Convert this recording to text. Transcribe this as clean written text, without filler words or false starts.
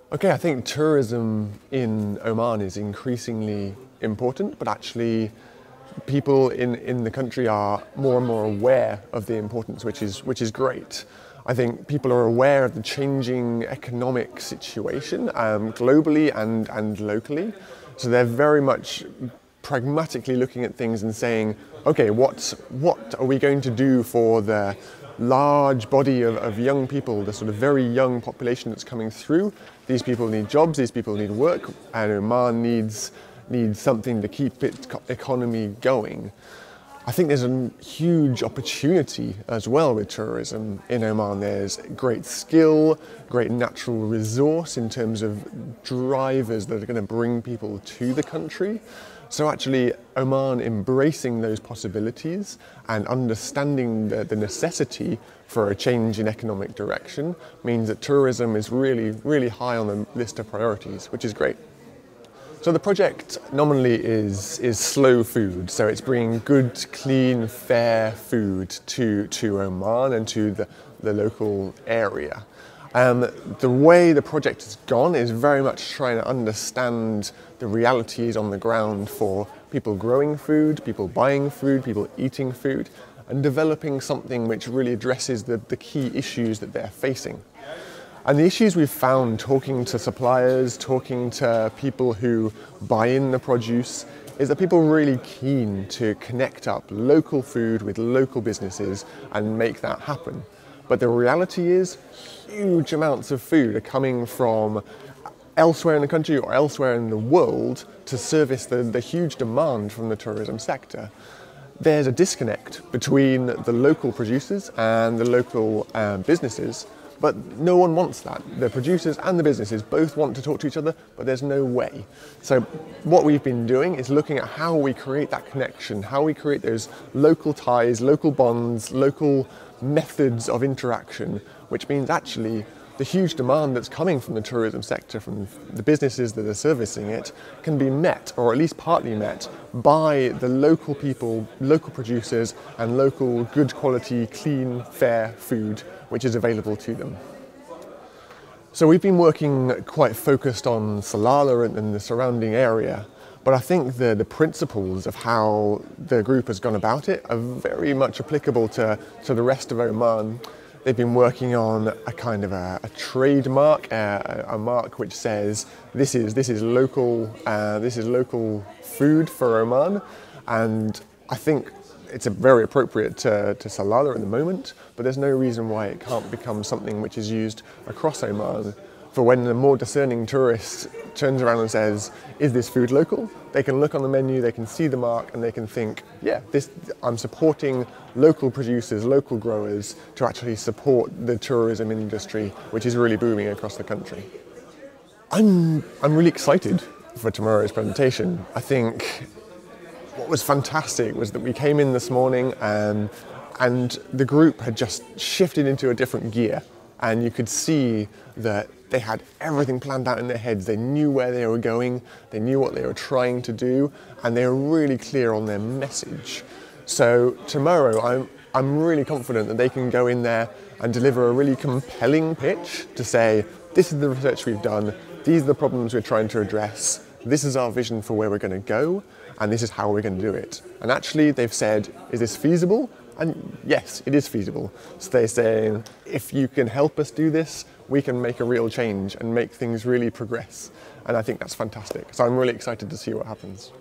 Okay, I think tourism in Oman is increasingly important, but actually people in the country are more and more aware of the importance, which is great. I think people are aware of the changing economic situation globally and locally. So they're very much pragmatically looking at things and saying, okay, what are we going to do for the large body of young people, the sort of very young population that's coming through? These people need jobs, these people need work, and Oman needs something to keep its economy going. I think there's a huge opportunity as well with tourism in Oman. There's great skill, great natural resource in terms of drivers that are going to bring people to the country. So actually Oman embracing those possibilities and understanding the necessity for a change in economic direction means that tourism is really, really high on the list of priorities, which is great. So the project nominally is slow food, so it's bringing good, clean, fair food to Oman and to the local area. The way the project has gone is very much trying to understand the realities on the ground for people growing food, people buying food, people eating food, and developing something which really addresses the key issues that they're facing. And the issues we've found talking to suppliers, talking to people who buy in the produce, is that people are really keen to connect up local food with local businesses and make that happen. But the reality is huge amounts of food are coming from elsewhere in the country or elsewhere in the world to service the huge demand from the tourism sector. There's a disconnect between the local producers and the local businesses. But no one wants that. The producers and the businesses both want to talk to each other, but there's no way. So what we've been doing is looking at how we create that connection, how we create those local ties, local bonds, local methods of interaction, which means actually the huge demand that's coming from the tourism sector, from the businesses that are servicing it, can be met, or at least partly met, by the local people, local producers, and local good quality, clean, fair food which is available to them. So we've been working quite focused on Salalah and the surrounding area, but I think the principles of how the group has gone about it are very much applicable to the rest of Oman. They've been working on a kind of a trademark, a mark which says this is local food for Oman, and I think it's very appropriate to Salalah at the moment, but there's no reason why it can't become something which is used across Oman. For when the more discerning tourist turns around and says, is this food local? They can look on the menu, they can see the mark, and they can think, yeah, I'm supporting local producers, local growers to actually support the tourism industry, which is really booming across the country. I'm really excited for tomorrow's presentation. I think what was fantastic was that we came in this morning and the group had just shifted into a different gear, and you could see that they had everything planned out in their heads. They knew where they were going, they knew what they were trying to do, and they were really clear on their message. So tomorrow I'm really confident that they can go in there and deliver a really compelling pitch to say, this is the research we've done, these are the problems we're trying to address, this is our vision for where we're going to go, and this is how we're going to do it. And actually they've said, is this feasible? And yes, it is feasible. So they're saying, if you can help us do this, we can make a real change and make things really progress. And I think that's fantastic. So I'm really excited to see what happens.